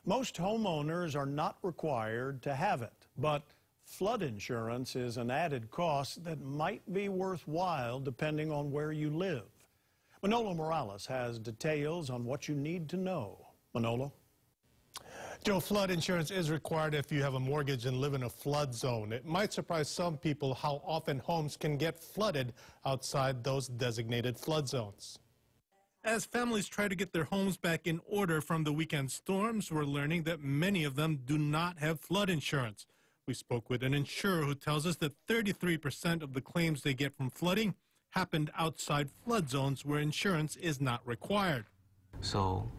Most homeowners are not required to have it, but flood insurance is an added cost that might be worthwhile depending on where you live. Manolo Morales has details on what you need to know. Manolo? Joe, flood insurance is required if you have a mortgage and live in a flood zone. It might surprise some people how often homes can get flooded outside those designated flood zones. As families try to get their homes back in order from the weekend storms, we're learning that many of them do not have flood insurance. We spoke with an insurer who tells us that 33% of the claims they get from flooding happened outside flood zones where insurance is not required. So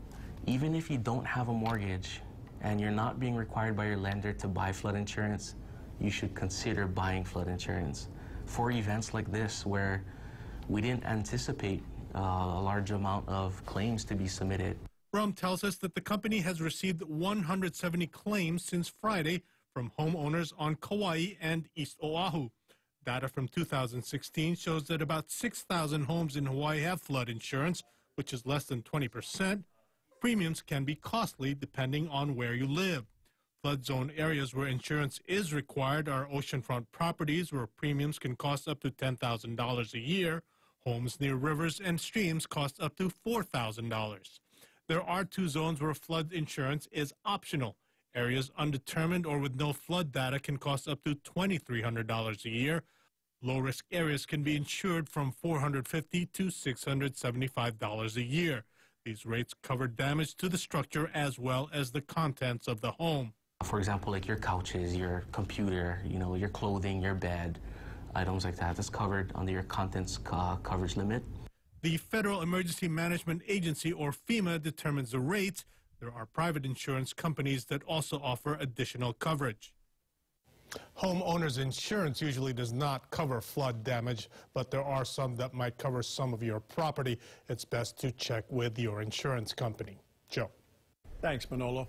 even if you don't have a mortgage and you're not being required by your lender to buy flood insurance, you should consider buying flood insurance for events like this where we didn't anticipate a large amount of claims to be submitted. Rum tells us that the company has received 170 claims since Friday from homeowners on Kauai and East Oahu. Data from 2016 shows that about 6,000 homes in Hawaii have flood insurance, which is less than 20%. Premiums can be costly depending on where you live. Flood zone areas where insurance is required are oceanfront properties where premiums can cost up to $10,000 a year. Homes near rivers and streams cost up to $4,000. There are two zones where flood insurance is optional. Areas undetermined or with no flood data can cost up to $2,300 a year. Low-risk areas can be insured from $450 to $675 a year. These rates cover damage to the structure as well as the contents of the home. For example, like your couches, your computer, your clothing, your bed, items like that. That's covered under your contents coverage limit. The Federal Emergency Management Agency, or FEMA, determines the rates. There are private insurance companies that also offer additional coverage. Homeowners insurance usually does not cover flood damage, but there are some that might cover some of your property. It's best to check with your insurance company. Joe. Thanks, Manolo.